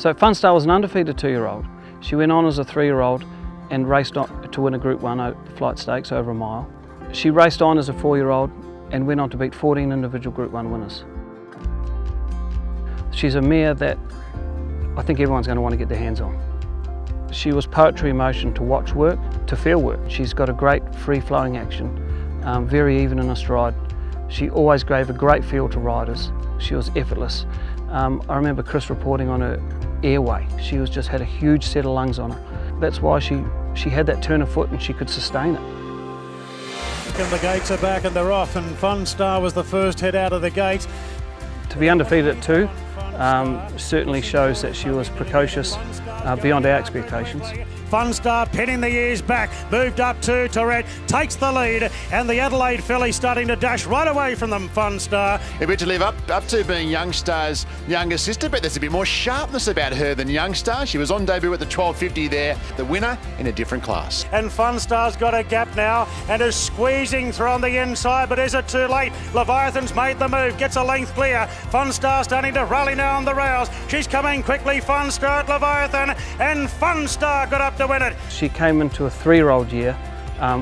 So Funstar was an undefeated 2-year-old. She went on as a 3-year-old and raced on to win a Group 1 flight stakes over a mile. She raced on as a 4-year-old and went on to beat 14 individual Group 1 winners. She's a mare that I think everyone's going to want to get their hands on. She was poetry in motion to watch work, to feel work. She's got a great free-flowing action, very even in her stride. She always gave a great feel to riders. She was effortless. I remember Chris reporting on her airway. She just had a huge set of lungs on her. That's why she had that turn of foot and she could sustain it. And the gates are back and they're off, and Funstar was the first head out of the gate. To be undefeated at 2 certainly shows that she was precocious beyond our expectations. Funstar pinning the ears back, moved up to Tourette, takes the lead, and the Adelaide filly starting to dash right away from them, Funstar. A bit to live up to being Youngstar's younger sister, but there's a bit more sharpness about her than Youngstar. She was on debut at the 1250 there, the winner in a different class. And Funstar's got a gap now and is squeezing through on the inside, but is it too late? Leviathan's made the move, gets a length clear. Funstar starting to rally now on the rails. She's coming quickly, Funstar at Leviathan, and Funstar got up to win it. She came into a 3-year-old year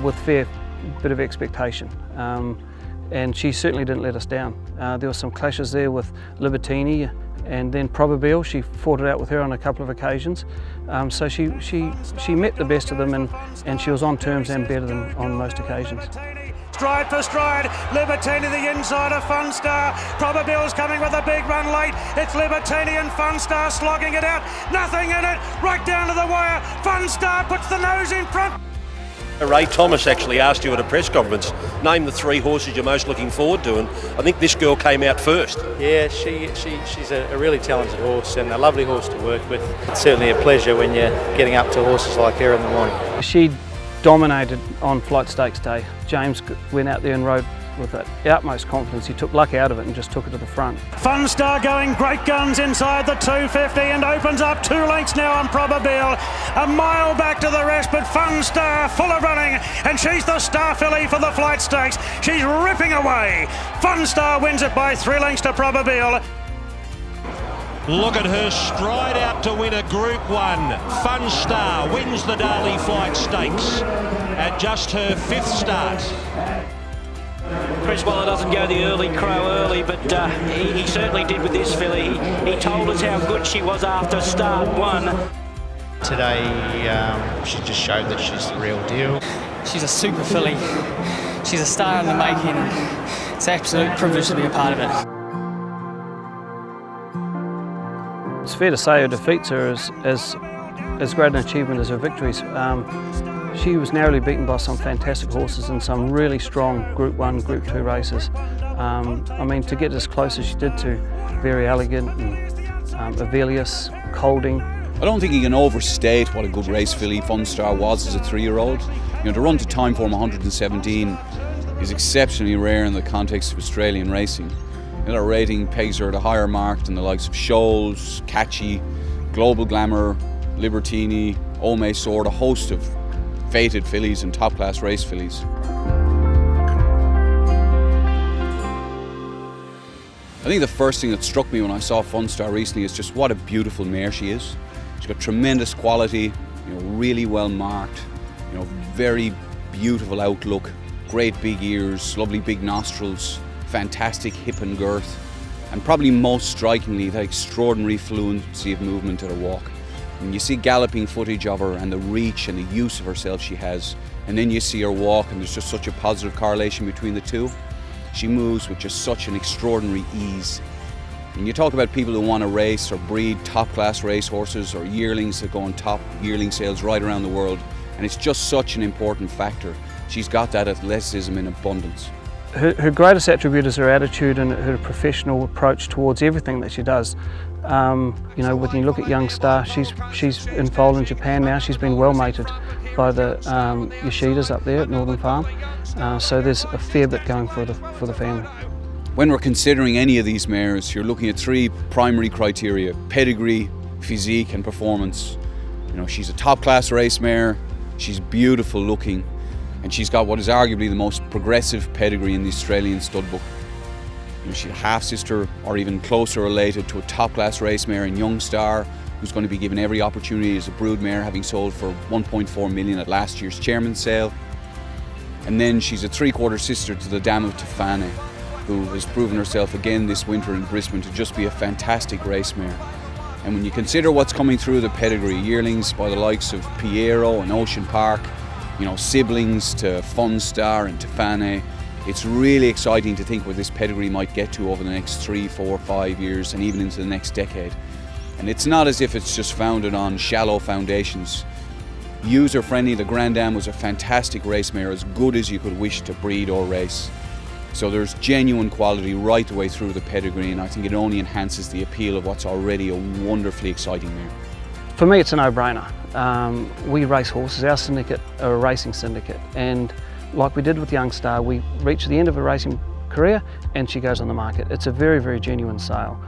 with a fair bit of expectation, and she certainly didn't let us down. There were some clashes there with Libertini and then Probabile. She fought it out with her on a couple of occasions, so she met the best of them, and she was on terms and better than on most occasions. Stride for stride, Libertini the inside of Funstar. Probabile's coming with a big run late. It's Libertini and Funstar slogging it out. Nothing in it, right down to the wire. Funstar puts the nose in front. Ray Thomas actually asked you at a press conference, name the 3 horses you're most looking forward to, and I think this girl came out first. Yeah, she's a really talented horse and a lovely horse to work with. It's certainly a pleasure when you're getting up to horses like her in the morning. She dominated on flight stakes day. James went out there and rode with the utmost confidence. He took luck out of it and just took it to the front. Funstar going great guns inside the 250 and opens up 2 lengths now on Probabile. A mile back to the rest, but Funstar full of running, and she's the star filly for the flight stakes. She's ripping away. Funstar wins it by 3 lengths to Probabile. Look at her stride out to win a Group 1. Funstar wins the Daly Flight Stakes at just her 5th start. Chris Waller doesn't go the early crow early, but he certainly did with this filly. He told us how good she was after start 1. Today she just showed that she's the real deal. She's a super filly. She's a star in the making. It's an absolute privilege to be a part of it. It's fair to say her defeats are as great an achievement as her victories. She was narrowly beaten by some fantastic horses in some really strong Group 1, Group 2 races. I mean, to get as close as she did to Very Elegant and Avelius, Colding. I don't think you can overstate what a good race filly Funstar was as a 3-year-old. You know, to run to time form 117 is exceptionally rare in the context of Australian racing. And our rating pegs her at a higher mark than the likes of Scholes, Catchy, Global Glamour, Libertini, Ome Sword, a host of fated fillies and top-class race fillies. I think the first thing that struck me when I saw Funstar recently is just what a beautiful mare she is. She's got tremendous quality, really well marked, very beautiful outlook, great big ears, lovely big nostrils, fantastic hip and girth, and probably most strikingly that extraordinary fluency of movement at a walk. And you see galloping footage of her and the reach and the use of herself she has, and then you see her walk and there's just such a positive correlation between the two. She moves with just such an extraordinary ease. And you talk about people who want to race or breed top-class racehorses or yearlings that go on top yearling sales right around the world, and it's just such an important factor. She's got that athleticism in abundance. Her greatest attribute is her attitude and her professional approach towards everything that she does. When you look at Youngstar, she's in foal in Japan now. She's been well mated by the Yoshidas up there at Northern Farm. So there's a fair bit going for the family. When we're considering any of these mares, you're looking at 3 primary criteria: pedigree, physique and performance. She's a top-class race mare, she's beautiful looking, and she's got what is arguably the most progressive pedigree in the Australian stud book. She's a half-sister or even closer related to a top-class race mare in Youngstar, who's going to be given every opportunity as a broodmare, having sold for 1.4 million at last year's chairman's sale. And then she's a three-quarter sister to the Dam of Tofane, who has proven herself again this winter in Brisbane to just be a fantastic race mare. And when you consider what's coming through the pedigree, yearlings by the likes of Piero and Ocean Park, you know, siblings to Funstar and Tofane, it's really exciting to think where this pedigree might get to over the next 3, 4, 5 years and even into the next decade. And it's not as if it's just founded on shallow foundations. User-friendly, the Grand Dam was a fantastic race mare, as good as you could wish to breed or race. So there's genuine quality right the way through the pedigree, and I think it only enhances the appeal of what's already a wonderfully exciting mare. For me, it's a no-brainer. We race horses. Our syndicate are a racing syndicate, and like we did with Youngstar, we reach the end of a racing career and she goes on the market. It's a very, very genuine sale.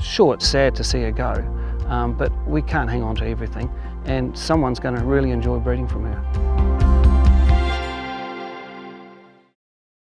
Sure, it's sad to see her go, but we can't hang on to everything, and someone's going to really enjoy breeding from her.